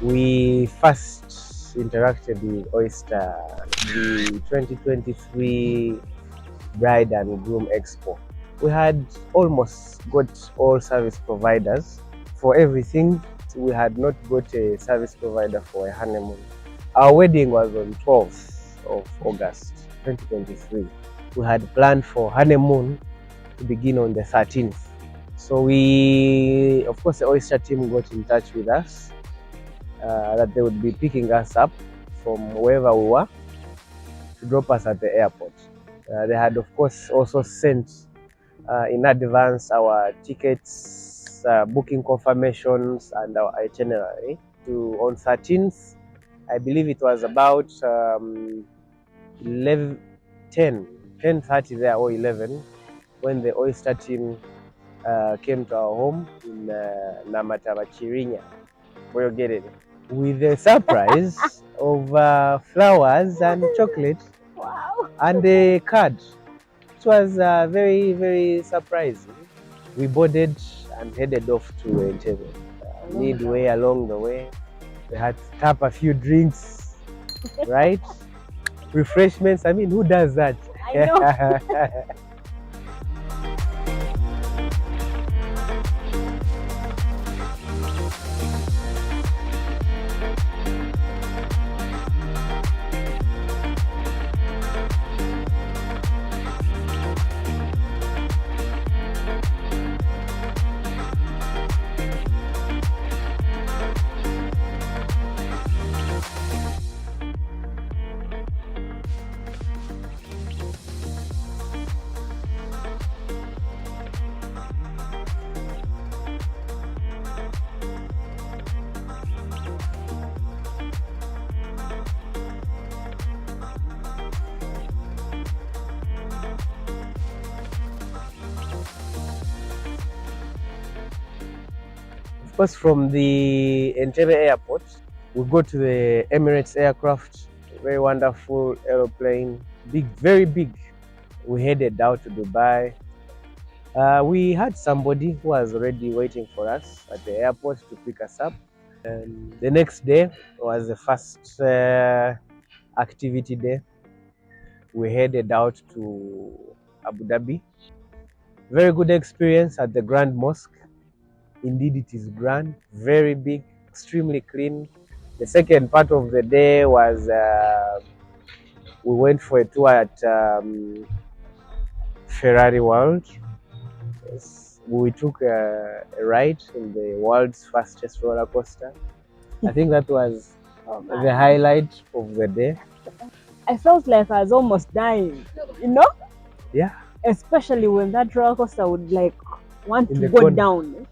we first interacted with Oyster, the 2023 Bride and Groom Expo. We had almost got all service providers for everything. We had not got a service provider for a honeymoon. Our wedding was on 12th of August 2023. We had planned for honeymoon to begin on the 13th. So of course, the Oyster team got in touch with us that they would be picking us up from wherever we were to drop us at the airport. They had, of course, also sent in advance our tickets, booking confirmations, and our itinerary. On 13th, I believe it was about 10:30 there or 11, when the Oyster team came to our home in Namataba Chirinya, where you get it, with a surprise of flowers and chocolate. Wow. And a card. It was very, very surprising. We boarded and headed off to Entebbe. Midway along the way, we had to tap a few drinks, right? Refreshments. I mean, who does that? I know. Of course, from the Entebbe airport, we go to the Emirates aircraft, very wonderful aeroplane, big, very big. We headed out to Dubai. We had somebody who was already waiting for us at the airport to pick us up. And the next day was the first activity day. We headed out to Abu Dhabi. Very good experience at the Grand Mosque. Indeed, it is grand, very big, extremely clean. The second part of the day was we went for a tour at Ferrari World. Yes. We took a ride in the world's fastest roller coaster. I think that was the highlight of the day. I felt like I was almost dying, you know? Yeah. Especially when that roller coaster would want In to the go corner. down.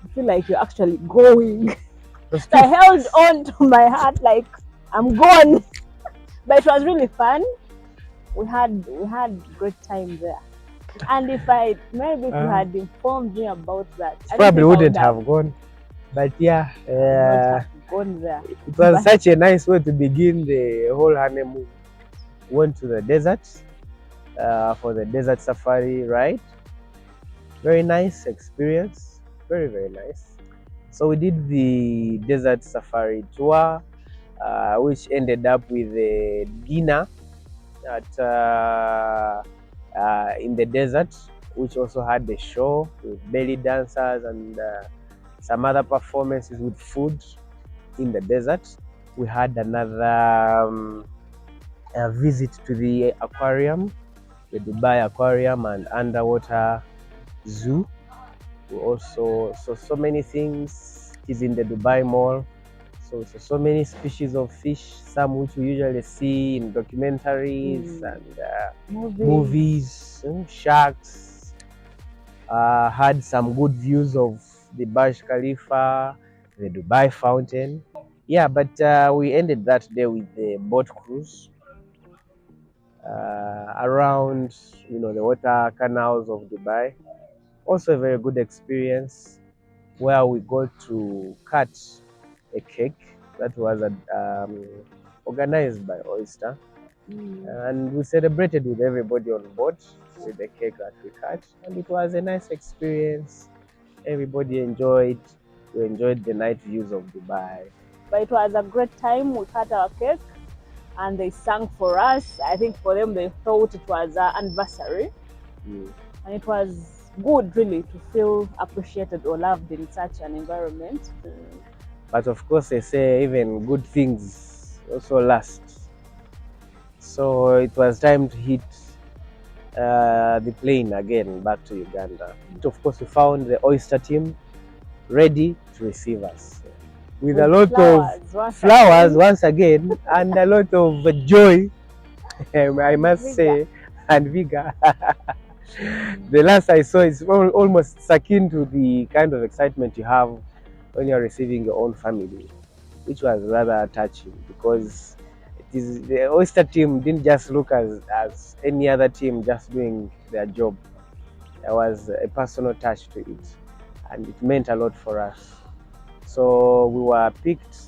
You feel like you're actually going. Those So I held on to my heart like I'm gone. But it was really fun. We had great time there. And if you had informed me about that, I don't probably think I wouldn't would have gone. But yeah, not have gone there. it was such a nice way to begin the whole honeymoon. Went to the desert for the desert safari ride. Very nice experience. Very, very nice. So we did the desert safari tour, which ended up with a dinner in the desert, which also had a show with belly dancers and some other performances with food in the desert. We had another visit to the aquarium, the Dubai aquarium and underwater zoo. We also saw so many things. It is in the Dubai Mall. So many species of fish, some which we usually see in documentaries and movies, sharks. Had some good views of the Burj Khalifa, the Dubai Fountain. Yeah, but we ended that day with the boat cruise around, the water canals of Dubai. Also a very good experience where we got to cut a cake that was organized by Oyster. And we celebrated with everybody on board with the cake that we cut. And it was a nice experience. Everybody enjoyed. We enjoyed the night views of Dubai. But it was a great time. We cut our cake and they sang for us. I think for them, they thought it was our anniversary. And it was good, really, to feel appreciated or loved in such an environment. But of course, they say even good things also last. So it was time to hit the plane again back to Uganda. Of course, we found the oyster team ready to receive us with a lot of flowers once again and a lot of joy, I must say, and vigor. The last I saw is almost akin to the kind of excitement you have when you're receiving your own family, which was rather touching because the oyster team didn't just look as any other team just doing their job. There was a personal touch to it, and it meant a lot for us. So we were picked,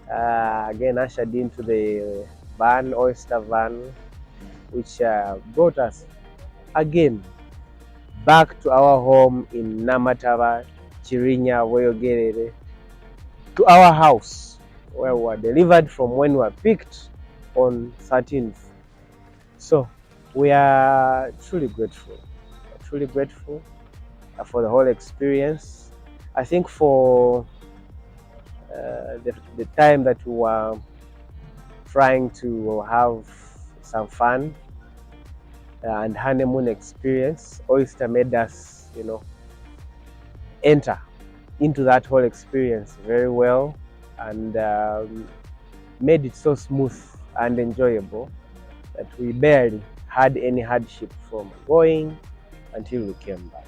again ushered into the van, oyster van, which brought us again back to our home in Namataba, Chirinya, Woyogerere, to our house where we were delivered from when we were picked on 13th. So we are truly grateful for the whole experience. I think for the time that we were trying to have some fun and honeymoon experience, oyster made us, enter into that whole experience very well, and made it so smooth and enjoyable that we barely had any hardship from going until we came back.